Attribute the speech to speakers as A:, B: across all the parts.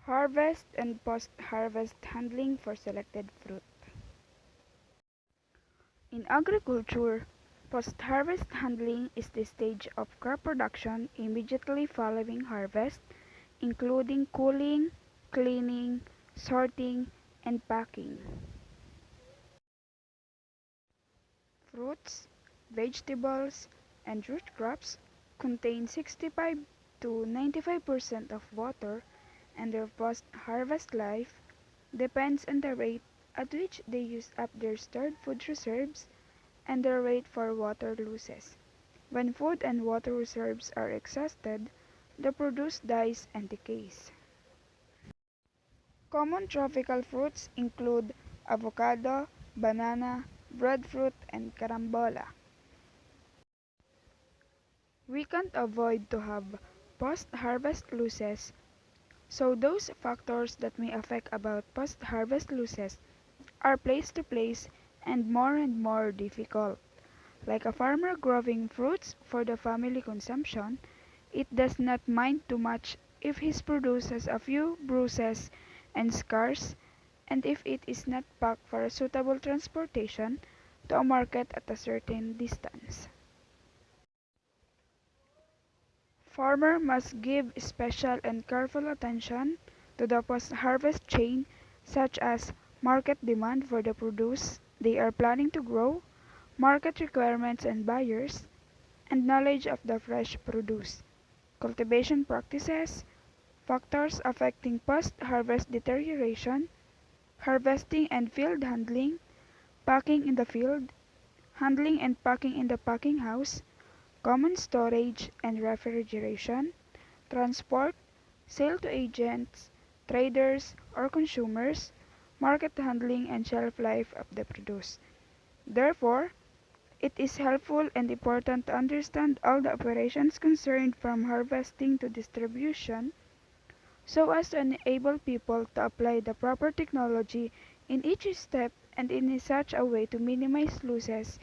A: Harvest and post-harvest handling for selected fruit. In agriculture, post-harvest handling is the stage of crop production immediately following harvest, including cooling, cleaning, sorting, and packing. Fruits, vegetables, and root crops contain 65 to 95% of water, and their post-harvest life depends on the rate at which they use up their stored food reserves and the rate for water losses. When food and water reserves are exhausted, the produce dies and decays. Common tropical fruits include avocado, banana, breadfruit, and carambola. We can't avoid to have post-harvest losses, so those factors that may affect about post-harvest losses are place to place and more difficult. Like a farmer growing fruits for the family consumption, it does not mind too much if his produce has a few bruises and scars, and if it is not packed for a suitable transportation to a market at a certain distance. Farmer must give special and careful attention to the post-harvest chain, such as market demand for the produce they are planning to grow, market requirements and buyers, and knowledge of the fresh produce, cultivation practices, factors affecting post-harvest deterioration, harvesting and field handling, packing in the field, handling and packing in the packing house, common storage and refrigeration, transport, sale to agents, traders, or consumers, market handling and shelf life of the produce. Therefore, it is helpful and important to understand all the operations concerned from harvesting to distribution so as to enable people to apply the proper technology in each step and in such a way to minimize losses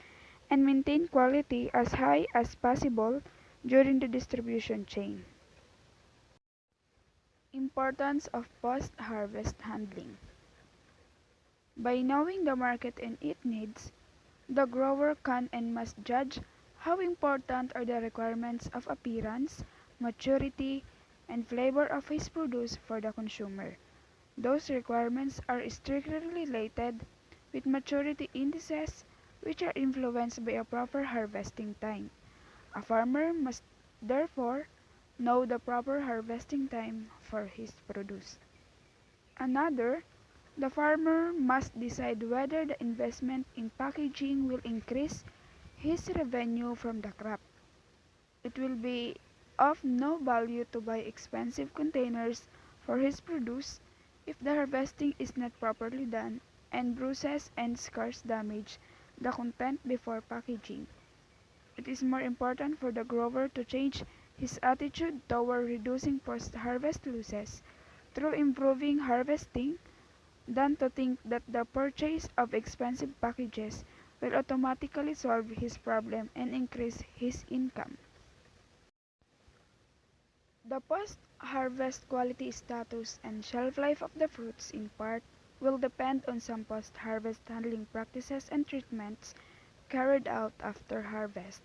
A: and maintain quality as high as possible during the distribution chain. Importance of post-harvest handling. By knowing the market and its needs, the grower can and must judge how important are the requirements of appearance, maturity, and flavor of his produce for the consumer. Those requirements are strictly related with maturity indices, which are influenced by a proper harvesting time. A farmer must therefore know the proper harvesting time for his produce. Another, the farmer must decide whether the investment in packaging will increase his revenue from the crop. It will be of no value to buy expensive containers for his produce if the harvesting is not properly done and bruises and scars damage the content before packaging. It is more important for the grower to change his attitude toward reducing post-harvest losses through improving harvesting than to think that the purchase of expensive packages will automatically solve his problem and increase his income. The post-harvest quality status and shelf life of the fruits in part will depend on some post-harvest handling practices and treatments carried out after harvest.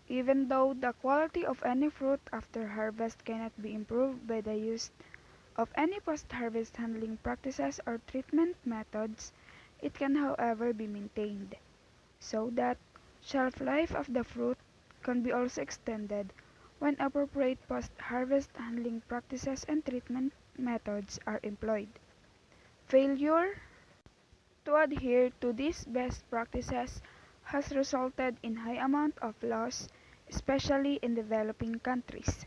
A: Even though the quality of any fruit after harvest cannot be improved by the use of any post-harvest handling practices or treatment methods, it can however be maintained, so that shelf life of the fruit can be also extended when appropriate post-harvest handling practices and treatment methods are employed. Failure to adhere to these best practices has resulted in high amount of loss, especially in developing countries.